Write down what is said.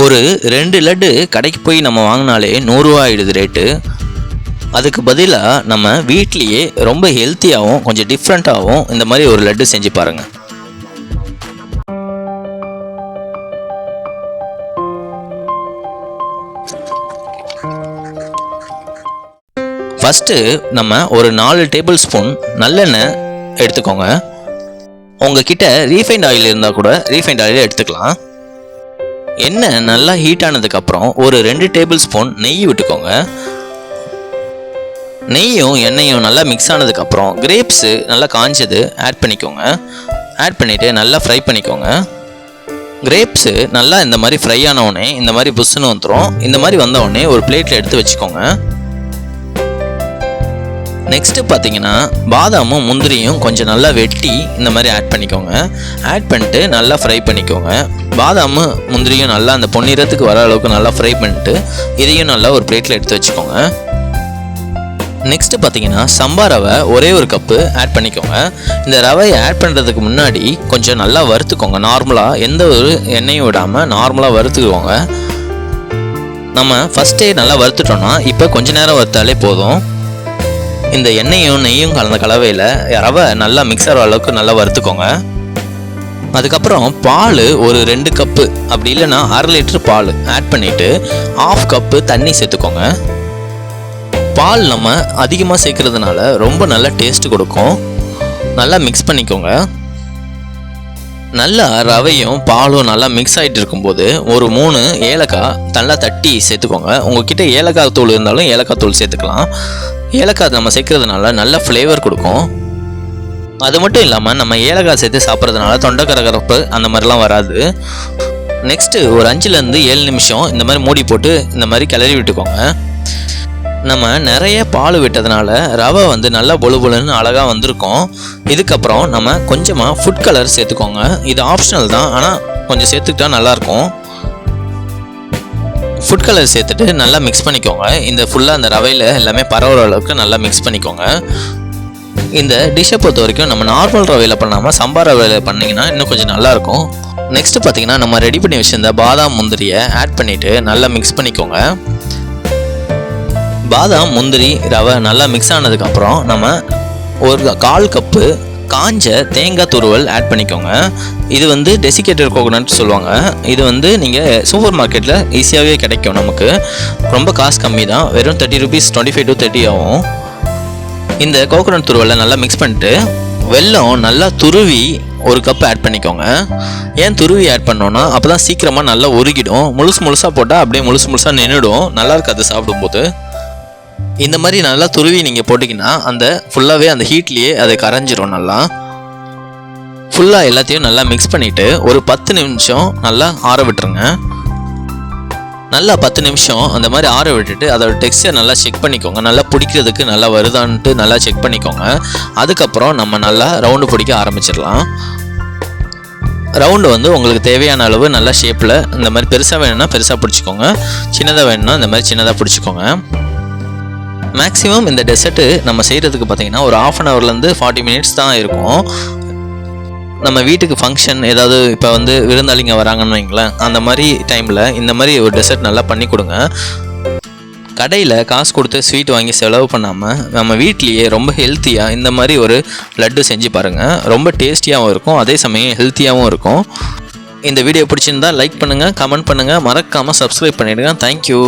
ஒரு 2 லட்டு கடைக்கு போய் நம்ம வாங்கினாலே 100 ரூபா ஆயிடுது ரேட்டு. அதுக்கு பதிலாக நம்ம வீட்லேயே ரொம்ப ஹெல்த்தியாகவும் கொஞ்சம் டிஃப்ரெண்ட்டாகவும் இந்த மாதிரி ஒரு லட்டு செஞ்சு பாருங்கள். ஃபஸ்ட்டு நம்ம ஒரு 4 டேபிள் ஸ்பூன் நல்லெண்ணெய் எடுத்துக்கோங்க. உங்ககிட்ட ரீஃபைண்ட் ஆயில் இருந்தால் கூட ரீஃபைண்ட் ஆயில் எடுத்துக்கலாம். எண்ணெய் நல்லா ஹீட் ஆனதுக்கப்புறம் ஒரு 2 டேபிள் ஸ்பூன் நெய் விட்டுக்கோங்க. நெய்யும் எண்ணெயும் நல்லா மிக்ஸ் ஆனதுக்கப்புறம் கிரேப்ஸு நல்லா காஞ்சது ஆட் பண்ணிக்கோங்க. ஆட் பண்ணிவிட்டு நல்லா ஃப்ரை பண்ணிக்கோங்க. கிரேப்ஸு நல்லா இந்த மாதிரி ஃப்ரை ஆனவுடனே இந்த மாதிரி புஷ்ஷுன்னு வந்துடும். இந்த மாதிரி வந்தவுடனே ஒரு பிளேட்டில் எடுத்து வச்சுக்கோங்க. நெக்ஸ்ட்டு பார்த்தீங்கன்னா பாதாமும் முந்திரியும் கொஞ்சம் நல்லா வெட்டி இந்த மாதிரி ஆட் பண்ணிக்கோங்க. ஆட் பண்ணிட்டு நல்லா ஃப்ரை பண்ணிக்கோங்க. பாதாமும் முந்திரியும் நல்லா அந்த பொன்னிறத்துக்கு வர அளவுக்கு நல்லா ஃப்ரை பண்ணிட்டு இதையும் நல்லா ஒரு பிளேட்டில் எடுத்து வச்சுக்கோங்க. நெக்ஸ்ட்டு பார்த்தீங்கன்னா சம்பா ரவை ஒரே ஒரு கப்பு ஆட் பண்ணிக்கோங்க. இந்த ரவையை ஆட் பண்ணுறதுக்கு முன்னாடி கொஞ்சம் நல்லா வறுத்துக்கோங்க. நார்மலாக எந்த ஒரு எண்ணெயும் விடாமல் நார்மலாக வறுத்துக்கோங்க. நம்ம ஃபஸ்ட்டே நல்லா வறுத்துட்டோம்னா இப்போ கொஞ்சம் நேரம் வறுத்தாலே போதும். இந்த எண்ணெயும் நெய்யும் கலந்த கலவையில் ரவை நல்லா மிக்ஸ் ஆகிற அளவுக்கு நல்லா வறுத்துக்கோங்க. அதுக்கப்புறம் பால் ஒரு 2 கப்பு அப்படி இல்லைன்னா 1/2 லிட்டர் பால் ஆட் பண்ணிவிட்டு 1/2 கப்பு தண்ணி சேர்த்துக்கோங்க. பால் நம்ம அதிகமாக சேர்க்கறதுனால ரொம்ப நல்லா டேஸ்ட் கொடுக்கும். நல்லா மிக்ஸ் பண்ணிக்கோங்க. நல்லா ரவையும் பாலும் நல்லா மிக்ஸ் ஆகிட்டு இருக்கும்போது ஒரு 3 ஏலக்காய் நல்லா தட்டி சேர்த்துக்கோங்க. உங்ககிட்ட ஏலக்காய் தூள் இருந்தாலும் ஏலக்காய் தூள் சேர்த்துக்கலாம். ஏலக்காய் நம்ம சேர்க்கறதுனால நல்ல ஃப்ளேவர் கொடுக்கும். அது மட்டும் இல்லாமல் நம்ம ஏலக்காய் சேர்த்து சாப்பிட்றதுனால தொண்டை கரகரப்பு அந்த மாதிரிலாம் வராது. நெக்ஸ்ட்டு ஒரு 5லேருந்து 7 நிமிஷம் இந்த மாதிரி மூடி போட்டு இந்த மாதிரி கிளறி விட்டுக்கோங்க. நம்ம நிறைய பால் விட்டதுனால ரவை வந்து நல்லா பொழு பொழுன்னு அழகாக வந்திருக்கும். இதுக்கப்புறம் நம்ம கொஞ்சமாக ஃபுட் கலர் சேர்த்துக்கோங்க. இது ஆப்ஷனல் தான், ஆனால் கொஞ்சம் சேர்த்துக்கிட்டா நல்லாயிருக்கும். ஃபுட் கலர் சேர்த்துட்டு நல்லா மிக்ஸ் பண்ணிக்கோங்க. இந்த ஃபுல்லாக அந்த ரவையில் எல்லாமே பரவுற அளவுக்கு நல்லா மிக்ஸ் பண்ணிக்கோங்க. இந்த டிஷ்ஷை பொறுத்த வரைக்கும் நம்ம நார்மல் ரவையில் பண்ணாமல் சம்பா ரவையில் பண்ணிங்கன்னா இன்னும் கொஞ்சம் நல்லாயிருக்கும். நெக்ஸ்ட்டு பார்த்தீங்கன்னா நம்ம ரெடி பண்ணி வச்சுருந்த பாதாம் முந்திரியை ஆட் பண்ணிவிட்டு நல்லா மிக்ஸ் பண்ணிக்கோங்க. பாதாம் முந்திரி ரவை நல்லா மிக்ஸ் ஆனதுக்கப்புறம் நம்ம ஒரு 1/4 கப்பு காஞ்ச தேங்காய் துருவல் ஆட் பண்ணிக்கோங்க. இது வந்து டெசிகேட்டட் கோகோனட் சொல்லுவாங்க. இது வந்து நீங்கள் சூப்பர் மார்க்கெட்டில் ஈஸியாகவே கிடைக்கும். நமக்கு ரொம்ப காசு கம்மி தான், வெறும் 30 rupees 25 to 30 ஆகும். இந்த கோகோனட் துருவலை நல்லா மிக்ஸ் பண்ணிட்டு வெல்லம் நல்லா துருவி 1 கப் ஆட் பண்ணிக்கோங்க. ஏன் துருவி ஆட் பண்ணோன்னா அப்போ தான் சீக்கிரமாக நல்லா உருகிடும். முழுசாக போட்டால் அப்படியே முழுசாக நின்றுடும், நல்லா இருக்காது சாப்பிடும்போது. இந்த மாதிரி நல்லா துருவி நீங்கள் போட்டிங்கன்னா அந்த ஃபுல்லாகவே அந்த ஹீட்லேயே அது கரைஞ்சிரும். நல்லா ஃபுல்லாக எல்லாத்தையும் நல்லா மிக்ஸ் பண்ணிவிட்டு ஒரு 10 நிமிஷம் நல்லா ஆற விட்டுருங்க. நல்லா 10 நிமிஷம் அந்த மாதிரி ஆற விட்டுட்டு அதோட டெக்ஸ்சர் நல்லா செக் பண்ணிக்கோங்க. நல்லா பிடிக்கிறதுக்கு நல்லா வருதான்ட்டு நல்லா செக் பண்ணிக்கோங்க. அதுக்கப்புறம் நம்ம நல்லா ரவுண்டு பிடிக்க ஆரம்பிச்சிடலாம். ரவுண்டு வந்து உங்களுக்கு தேவையான அளவு நல்லா ஷேப்பில் இந்த மாதிரி பெருசாக வேணும்னா பெருசாக பிடிச்சிக்கோங்க, சின்னதாக வேணும்னா இந்த மாதிரி சின்னதாக பிடிச்சிக்கோங்க. மேக்ஸிமம் இந்த டெசர்ட்டு நம்ம செய்கிறதுக்கு பார்த்திங்கன்னா ஒரு 1/2 hourலேருந்து 40 minutes தான் இருக்கும். நம்ம வீட்டுக்கு ஃபங்க்ஷன் ஏதாவது இப்போ வந்து விருந்தாளிங்க வராங்கன்னு வைங்களேன், அந்த மாதிரி டைமில் இந்த மாதிரி ஒரு டெசர்ட் நல்லா பண்ணி கொடுங்க. கடையில் காசு கொடுத்து ஸ்வீட் வாங்கி செலவு பண்ணாமல் நம்ம வீட்லேயே ரொம்ப ஹெல்த்தியாக இந்த மாதிரி ஒரு லட்டு செஞ்சு பாருங்கள். ரொம்ப டேஸ்டியாகவும் இருக்கும், அதே சமயம் ஹெல்த்தியாகவும் இருக்கும். இந்த வீடியோ பிடிச்சிருந்தால் லைக் பண்ணுங்கள், கமெண்ட் பண்ணுங்கள், மறக்காமல் சப்ஸ்கிரைப் பண்ணிவிடுங்க. தேங்க்யூ.